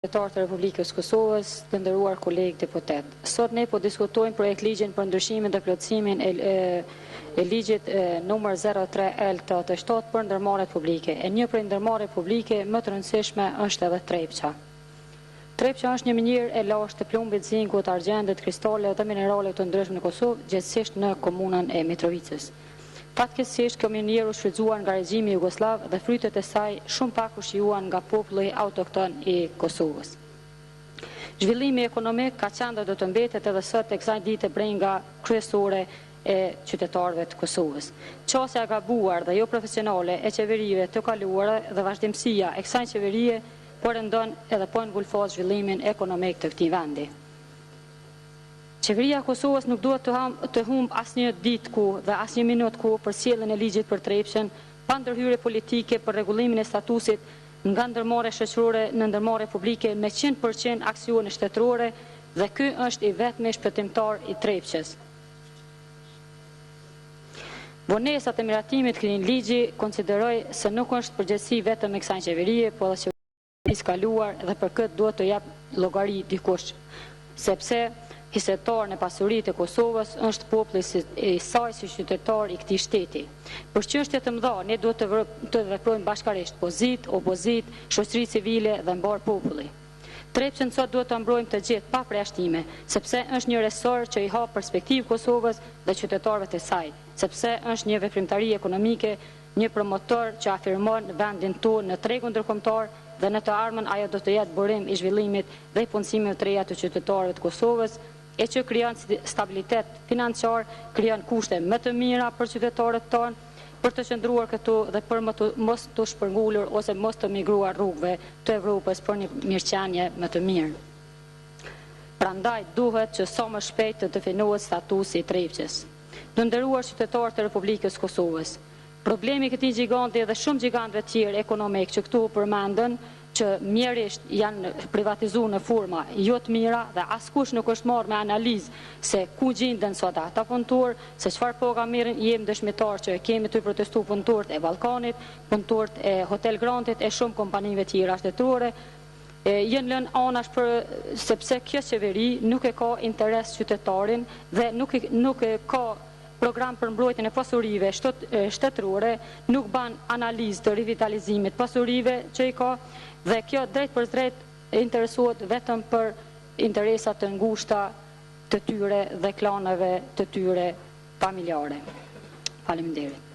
Qytetarë të Republikës Kosovës, të nderuar kolegë deputet. Sot ne po diskutojmë projekt ligjin për ndryshimin dhe plotësimin e ligjit numër 03L të 87 për ndërmarrjet publike. E një prej ndërmarrjeve publike më të rëndësishme është edhe Trepça. Trepça është një mënyrë e lashtë të plumbit, zinkut, argjendit, kristale dhe minerale të ndryshme në Kosovë, gjithsesi në komunën e Mitrovicës. Fatkeqësisht, kjo mënyrë u shfrytzuar nga regjimi jugosllav dhe frytet e saj shumë pak u shijuan nga populli autokton i Kosovës. Zhvillimi ekonomik ka qenë dhe do të mbetet edhe sot e kësaj dite brenga kryesore e qytetarëve të Kosovës. Qasja e gabuar dhe jo profesionale e qeverive të kaluara dhe vazhdimësia e kësaj qeverie përndon edhe po ngulfos zhvillimin ekonomik të këtij vendi. Qeveria e Kosovës nuk duhet të humb asnjë ditë ku dhe asnjë minutë ku për sjelljen e ligjit për Trepçën, pa ndërhyrje politike për rregullimin e statusit nga ndërmarrja shoqërore në ndërmarrje publike me 100% aksione shtetërore dhe ky është i vetmi shpëtimtar i Trepçës. Vonesat e miratimit të këtij ligji konsideroj se nuk është përgjegjësi vetëm e kësaj qeverie, por edhe qeverisë kaluar dhe për këtë duhet të jap llogari dikush, sepse hisetar në pasuritë e Kosovës është populli i saj si qytetar i këtij shteti. Për çështje të mëdha ne duhet të veprojmë bashkërisht, pozit, opozit, shoqëri civile dhe mbar populli. Trepçën sot duhet të mbrojmë të gjithë pa përjashtime, sepse është një resor që i hap perspektivë Kosovës dhe qytetarëve të saj, sepse është një veprimtari ekonomike, një promotor që afirmon vendin tonë në tregun ndërkombëtar dhe në të ardhmen ajo do të jetë burim i zhvillimit dhe i punësimeve të reja të qytetarëve të Kosovës, e që krijon stabilitet financiar, krijon kushte më të mira për qytetarët tonë, për të qëndruar këtu dhe për mos të shpërngulur ose mos të migruar rrugëve të Evropës për një mirëqenie më të mirë. Prandaj duhet që sa më shpejt të definohet statusi i Trepçës. Të nderuar qytetarë të Republikës Kosovës, problemi i këtij giganti dhe shumë gjigantëve të tjerë ekonomik që këtu përmendën, që mjerisht janë privatizuar në forma jo të mira dhe askush nuk është marrë me analizë se ku gjenden sot ata punëtor, se çfarë paga merrin, jemi dëshmitar që kemi të protestuar punëtorët e Ballkanit, punëtorët e Hotel Grantit e shumë kompanive tjera shtetërore, jenë lënë anash sepse kjo qeveri nuk e ka interes qytetarin dhe nuk e ka program për mbrojtjen e pasurive shtetërore, nuk ban analizë të rivitalizimit pasurive që i ka dhe kjo drejt për drejt interesohet vetëm për interesat të ngushta të tyre dhe klaneve të tyre familjare. Faleminderit.